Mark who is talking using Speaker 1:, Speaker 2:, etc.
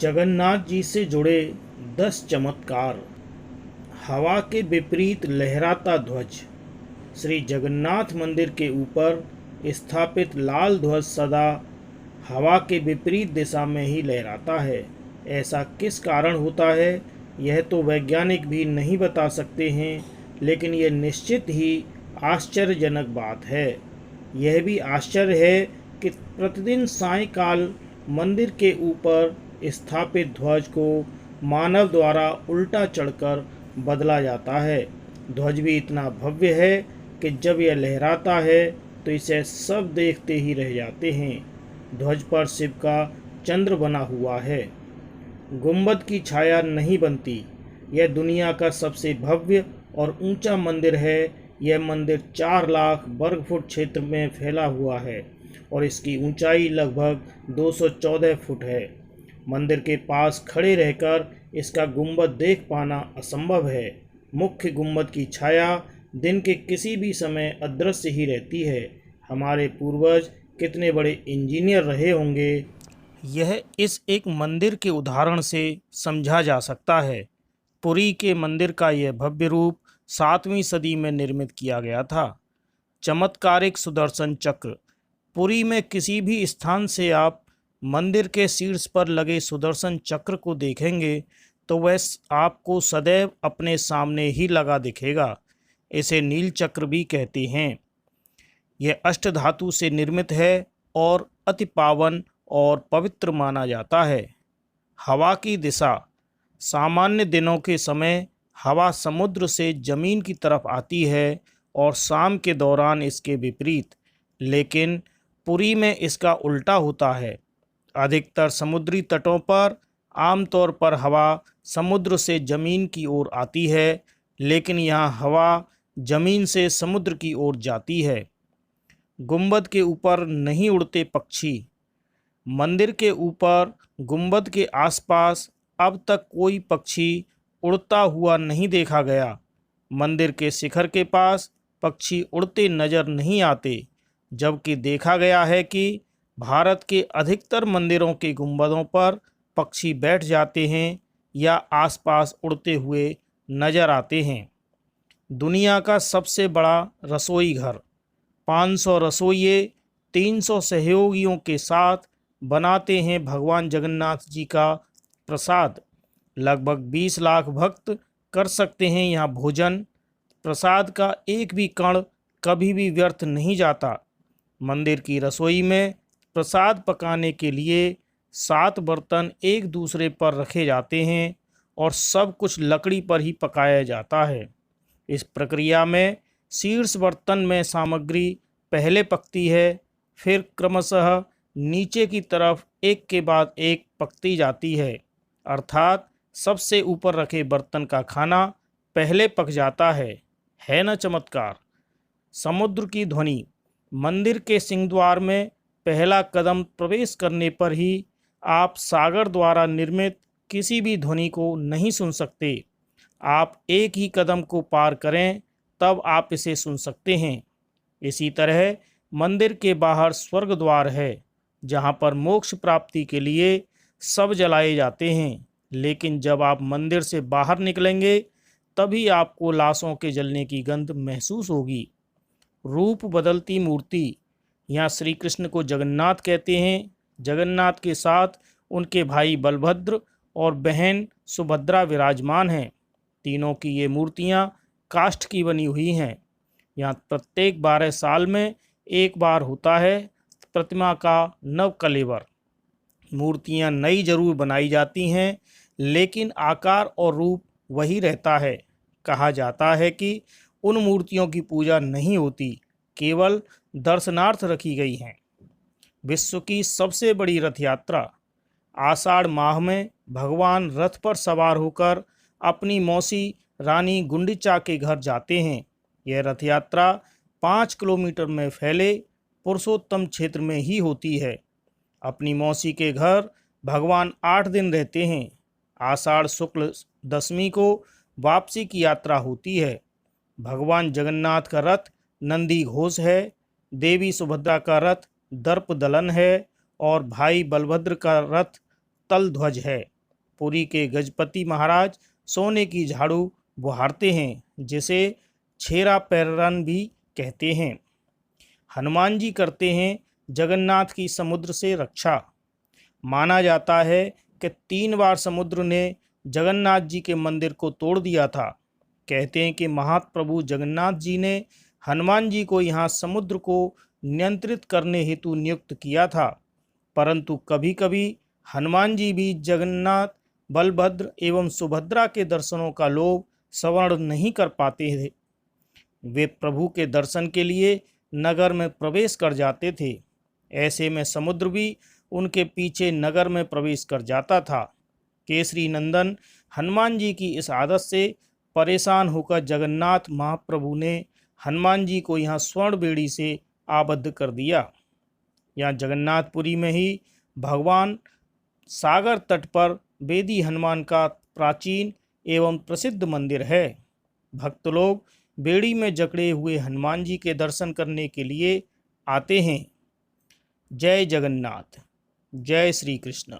Speaker 1: जगन्नाथ जी से जुड़े 10 चमत्कार। हवा के विपरीत लहराता ध्वज। श्री जगन्नाथ मंदिर के ऊपर स्थापित लाल ध्वज सदा हवा के विपरीत दिशा में ही लहराता है। ऐसा किस कारण होता है, यह तो वैज्ञानिक भी नहीं बता सकते हैं, लेकिन यह निश्चित ही आश्चर्यजनक बात है। यह भी आश्चर्य है कि प्रतिदिन सायंकाल मंदिर के ऊपर स्थापित ध्वज को मानव द्वारा उल्टा चढ़कर बदला जाता है। ध्वज भी इतना भव्य है कि जब यह लहराता है तो इसे सब देखते ही रह जाते हैं। ध्वज पर शिव का चंद्र बना हुआ है। गुंबद की छाया नहीं बनती। यह दुनिया का सबसे भव्य और ऊंचा मंदिर है। यह मंदिर 4 लाख वर्ग फुट क्षेत्र में फैला हुआ है और इसकी ऊंचाई लगभग 214 फुट है। मंदिर के पास खड़े रहकर इसका गुंबद देख पाना असंभव है। मुख्य गुंबद की छाया दिन के किसी भी समय अदृश्य ही रहती है। हमारे पूर्वज कितने बड़े इंजीनियर रहे होंगे, यह इस एक मंदिर के उदाहरण से समझा जा सकता है। पुरी के मंदिर का यह भव्य रूप 7वीं सदी में निर्मित किया गया था। चमत्कारिक सुदर्शन चक्र। पुरी में किसी भी स्थान से आप मंदिर के शीर्ष पर लगे सुदर्शन चक्र को देखेंगे तो वह आपको सदैव अपने सामने ही लगा दिखेगा। इसे नील चक्र भी कहते हैं। यह अष्टधातु से निर्मित है और अति पावन और पवित्र माना जाता है। हवा की दिशा। सामान्य दिनों के समय हवा समुद्र से जमीन की तरफ आती है और शाम के दौरान इसके विपरीत, लेकिन पुरी में इसका उल्टा होता है। अधिकतर समुद्री तटों पर आमतौर पर हवा समुद्र से जमीन की ओर आती है, लेकिन यहाँ हवा जमीन से समुद्र की ओर जाती है। गुंबद के ऊपर नहीं उड़ते पक्षी। मंदिर के ऊपर गुंबद के आसपास अब तक कोई पक्षी उड़ता हुआ नहीं देखा गया। मंदिर के शिखर के पास पक्षी उड़ते नजर नहीं आते, जबकि देखा गया है कि भारत के अधिकतर मंदिरों के गुंबदों पर पक्षी बैठ जाते हैं या आसपास उड़ते हुए नजर आते हैं। दुनिया का सबसे बड़ा रसोई घर। 500 रसोइये 300 सहयोगियों के साथ बनाते हैं भगवान जगन्नाथ जी का प्रसाद। लगभग 20 लाख भक्त कर सकते हैं यहाँ भोजन। प्रसाद का एक भी कण कभी भी व्यर्थ नहीं जाता। मंदिर की रसोई में प्रसाद पकाने के लिए 7 बर्तन एक दूसरे पर रखे जाते हैं और सब कुछ लकड़ी पर ही पकाया जाता है। इस प्रक्रिया में शीर्ष बर्तन में सामग्री पहले पकती है, फिर क्रमशः नीचे की तरफ एक के बाद एक पकती जाती है, अर्थात सबसे ऊपर रखे बर्तन का खाना पहले पक जाता है न चमत्कार। समुद्र की ध्वनि। मंदिर के सिंहद्वार में पहला कदम प्रवेश करने पर ही आप सागर द्वारा निर्मित किसी भी ध्वनि को नहीं सुन सकते। आप एक ही कदम को पार करें तब आप इसे सुन सकते हैं। इसी तरह मंदिर के बाहर स्वर्ग द्वार है, जहाँ पर मोक्ष प्राप्ति के लिए सब जलाए जाते हैं, लेकिन जब आप मंदिर से बाहर निकलेंगे तभी आपको लाशों के जलने की गंध महसूस होगी। रूप बदलती मूर्ति। यहाँ श्री कृष्ण को जगन्नाथ कहते हैं। जगन्नाथ के साथ उनके भाई बलभद्र और बहन सुभद्रा विराजमान हैं। तीनों की ये मूर्तियाँ काष्ठ की बनी हुई हैं। यहाँ प्रत्येक 12 साल में एक बार होता है प्रतिमा का नव कलेवर। मूर्तियाँ नई जरूर बनाई जाती हैं, लेकिन आकार और रूप वही रहता है। कहा जाता है कि उन मूर्तियों की पूजा नहीं होती, केवल दर्शनार्थ रखी गई हैं। विश्व की सबसे बड़ी रथ यात्रा। आषाढ़ माह में भगवान रथ पर सवार होकर अपनी मौसी रानी गुंडिचा के घर जाते हैं। यह रथ यात्रा 5 किलोमीटर में फैले पुरुषोत्तम क्षेत्र में ही होती है। अपनी मौसी के घर भगवान 8 दिन रहते हैं। आषाढ़ शुक्ल दशमी को वापसी की यात्रा होती है। भगवान जगन्नाथ का रथ नंदी घोष है, देवी सुभद्रा का रथ दर्प दलन है और भाई बलभद्र का रथ तल ध्वज है। पुरी के गजपति महाराज सोने की झाड़ू बुहारते हैं, जिसे छेरा पैरन भी कहते हैं। हनुमान जी करते हैं जगन्नाथ की समुद्र से रक्षा। माना जाता है कि 3 बार समुद्र ने जगन्नाथ जी के मंदिर को तोड़ दिया था। कहते हैं कि महाप्रभु जगन्नाथ जी ने हनुमान जी को यहाँ समुद्र को नियंत्रित करने हेतु नियुक्त किया था, परंतु कभी कभी हनुमान जी भी जगन्नाथ, बलभद्र एवं सुभद्रा के दर्शनों का लोभ श्रवण नहीं कर पाते थे। वे प्रभु के दर्शन के लिए नगर में प्रवेश कर जाते थे। ऐसे में समुद्र भी उनके पीछे नगर में प्रवेश कर जाता था। केसरी नंदन हनुमान जी की इस आदत से परेशान होकर जगन्नाथ महाप्रभु ने हनुमान जी को यहाँ स्वर्ण बेड़ी से आबद्ध कर दिया। यहाँ जगन्नाथपुरी में ही भगवान सागर तट पर बेदी हनुमान का प्राचीन एवं प्रसिद्ध मंदिर है। भक्त लोग बेड़ी में जकड़े हुए हनुमान जी के दर्शन करने के लिए आते हैं। जय जगन्नाथ, जय श्री कृष्ण।